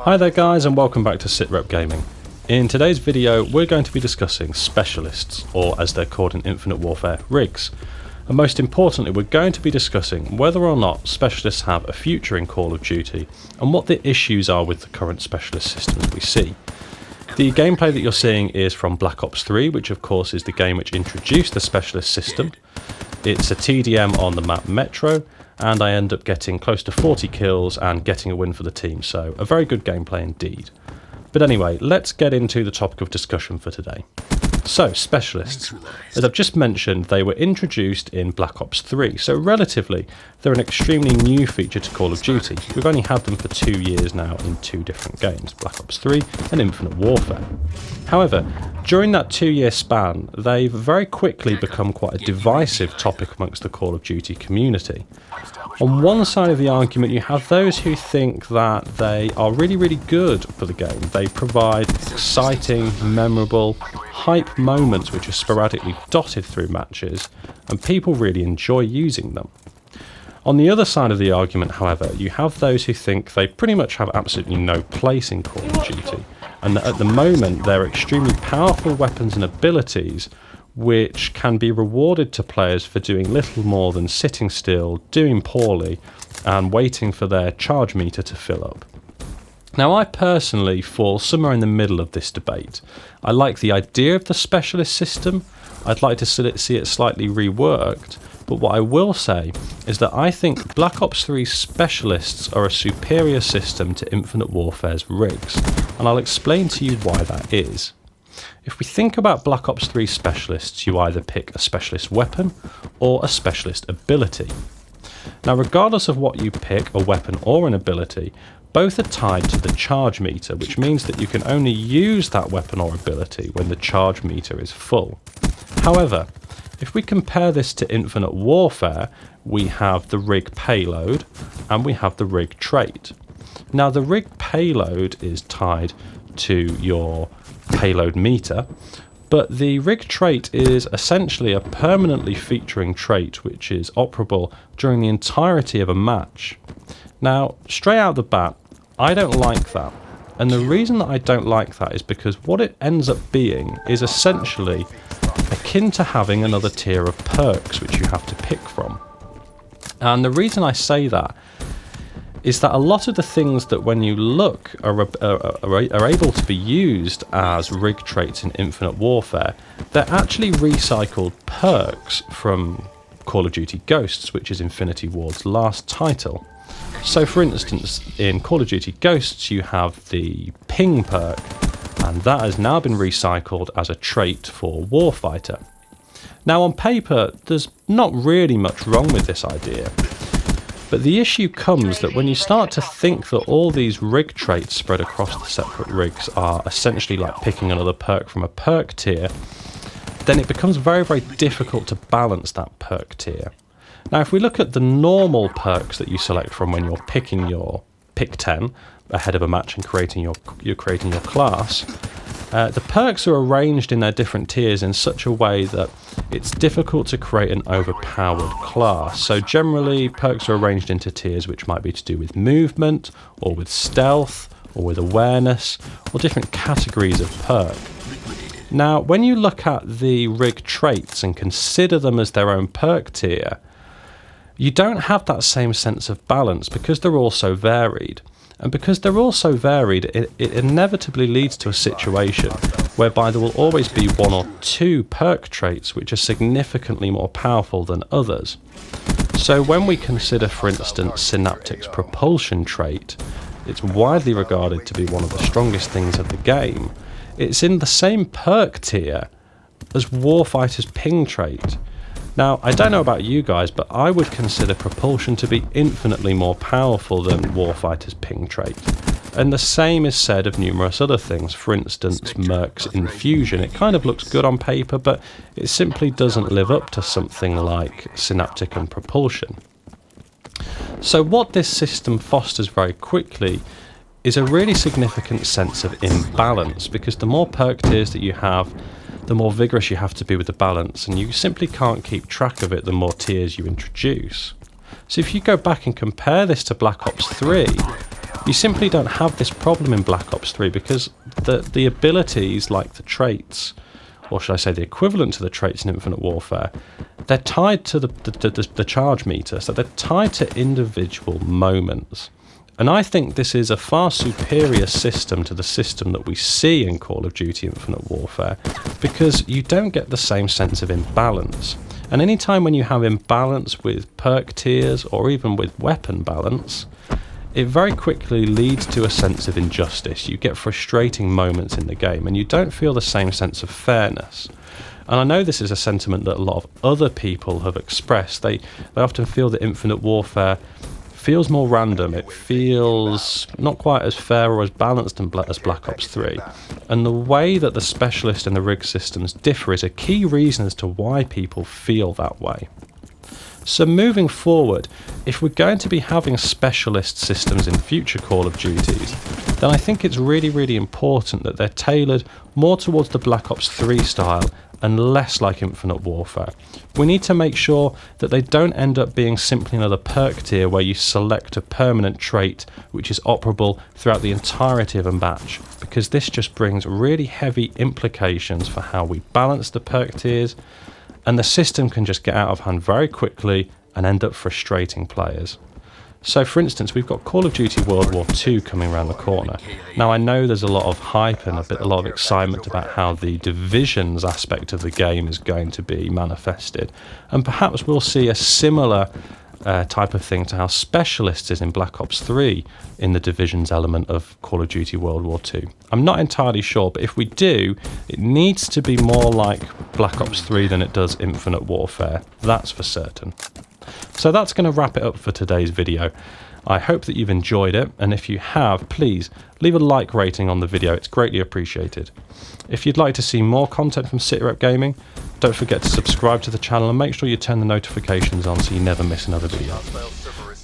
Hi there guys, and welcome back to SitRep Gaming. In today's video we're going to be discussing specialists, or as they're called in Infinite Warfare, rigs. And most importantly, we're going to be discussing whether or not specialists have a future in Call of Duty and what the issues are with the current specialist systems we see. The gameplay that you're seeing is from Black Ops 3, which of course is the game which introduced the specialist system. It's a TDM on the map Metro, and I end up getting close to 40 kills and getting a win for the team, so a very good gameplay indeed. But anyway, let's get into the topic of discussion for today. So, specialists. As I've just mentioned, they were introduced in Black Ops 3, so relatively, they're an extremely new feature to Call of Duty. We've only had them for 2 years now in 2 different games, Black Ops 3 and Infinite Warfare. However, during that 2-year span, they've very quickly become quite a divisive topic amongst the Call of Duty community. On one side of the argument, you have those who think that they are really good for the game. They provide exciting, memorable, hype moments which are sporadically dotted through matches, and people really enjoy using them. On the other side of the argument, however, you have those who think they pretty much have absolutely no place in Call of Duty, and that at the moment they're extremely powerful weapons and abilities which can be rewarded to players for doing little more than sitting still, doing poorly, and waiting for their charge meter to fill up. Now, I personally fall somewhere in the middle of this debate. I like the idea of the specialist system. I'd like to see it slightly reworked, but what I will say is that I think Black Ops 3 specialists are a superior system to Infinite Warfare's rigs, and I'll explain to you why that is. If we think about Black Ops 3 specialists, you either pick a specialist weapon or a specialist ability. Now, regardless of what you pick, a weapon or an ability, both are tied to the charge meter, which means that you can only use that weapon or ability when the charge meter is full. However, if we compare this to Infinite Warfare, we have the rig payload and we have the rig trait. Now, the rig payload is tied to your payload meter, but the rig trait is essentially a permanently featuring trait which is operable during the entirety of a match. Now, straight out the bat, I don't like that, and the reason that I don't like that is because what it ends up being is essentially akin to having another tier of perks which you have to pick from. And the reason I say that is that a lot of the things that when you look are able to be used as rig traits in Infinite Warfare, they're actually recycled perks from Call of Duty Ghosts, which is Infinity Ward's last title. So for instance, in Call of Duty Ghosts you have the ping perk, and that has now been recycled as a trait for Warfighter. Now, on paper there's not really much wrong with this idea, but the issue comes that when you start to think that all these rig traits spread across the separate rigs are essentially like picking another perk from a perk tier, then it becomes very difficult to balance that perk tier. Now, if we look at the normal perks that you select from when you're picking your pick 10 ahead of a match and creating your class, the perks are arranged in their different tiers in such a way that it's difficult to create an overpowered class. So generally, perks are arranged into tiers which might be to do with movement, or with stealth, or with awareness, or different categories of perk. Now, when you look at the rig traits and consider them as their own perk tier, you don't have that same sense of balance because they're all so varied. And because they're all so varied, it inevitably leads to a situation whereby there will always be 1 or 2 perk traits which are significantly more powerful than others. So when we consider, for instance, Synaptic's propulsion trait, it's widely regarded to be one of the strongest things of the game. It's in the same perk tier as Warfighter's ping trait. Now, I don't know about you guys, but I would consider propulsion to be infinitely more powerful than Warfighter's ping trait. And the same is said of numerous other things. For instance, Merc's infusion. It kind of looks good on paper, but it simply doesn't live up to something like Synaptic and propulsion. So what this system fosters very quickly is a really significant sense of imbalance, because the more perk tiers that you have, the more vigorous you have to be with the balance, and you simply can't keep track of it the more tiers you introduce. So if you go back and compare this to Black Ops 3, You simply don't have this problem in Black Ops 3 because the abilities, like the traits, or should I say the equivalent to the traits in Infinite Warfare, they're tied to the charge meter, so they're tied to individual moments. And I think this is a far superior system to the system that we see in Call of Duty Infinite Warfare, because you don't get the same sense of imbalance. And any time when you have imbalance with perk tiers or even with weapon balance, it very quickly leads to a sense of injustice. You get frustrating moments in the game and you don't feel the same sense of fairness. And I know this is a sentiment that a lot of other people have expressed. They often feel that Infinite Warfare feels more random. It feels not quite as fair or as balanced as Black Ops 3. And the way that the specialist and the rig systems differ is a key reason as to why people feel that way. So moving forward, if we're going to be having specialist systems in future Call of Duties, then I think it's really important that they're tailored more towards the Black Ops 3 style and less like Infinite Warfare. We need to make sure that they don't end up being simply another perk tier where you select a permanent trait which is operable throughout the entirety of a match, because this just brings really heavy implications for how we balance the perk tiers, and the system can just get out of hand very quickly and end up frustrating players. So for instance, we've got Call of Duty World War II coming around the corner. Now I know there's a lot of hype and a lot of excitement about how the divisions aspect of the game is going to be manifested, and perhaps we'll see a similar type of thing to how Specialists is in Black Ops 3 in the divisions element of Call of Duty World War II. I'm not entirely sure, but if we do, it needs to be more like Black Ops 3 than it does Infinite Warfare, that's for certain. So that's going to wrap it up for today's video. I hope that you've enjoyed it, and if you have, please leave a like rating on the video, it's greatly appreciated. If you'd like to see more content from SitRep Gaming, don't forget to subscribe to the channel and make sure you turn the notifications on so you never miss another video.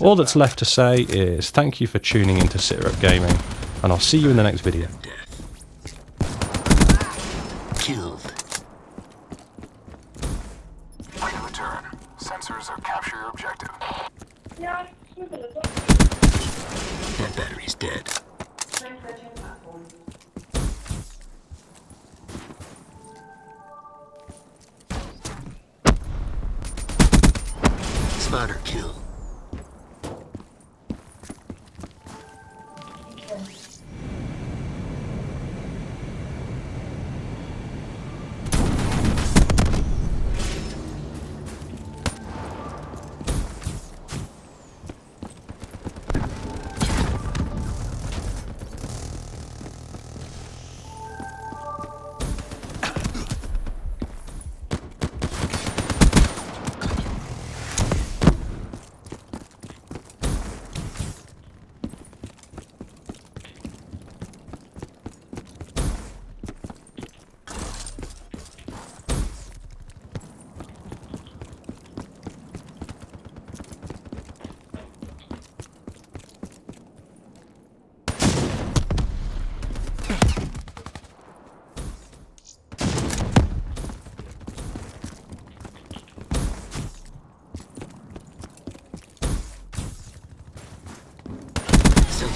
All that's left to say is thank you for tuning into SitRep Gaming, and I'll see you in the next video. Killed. Wait a return. Sensors are capture your objective. That battery's dead. Spotter kill.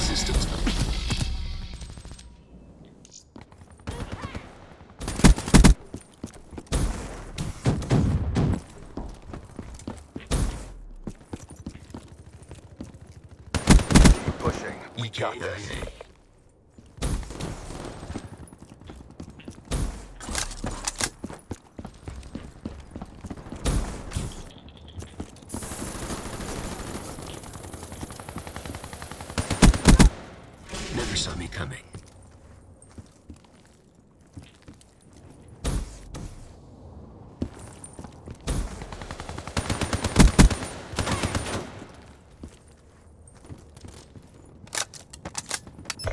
Systems. Pushing. We got this. Never saw me coming.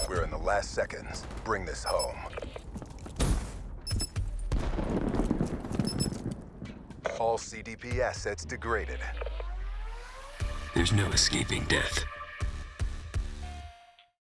We're in the last seconds. Bring this home. All CDP assets degraded. There's no escaping death.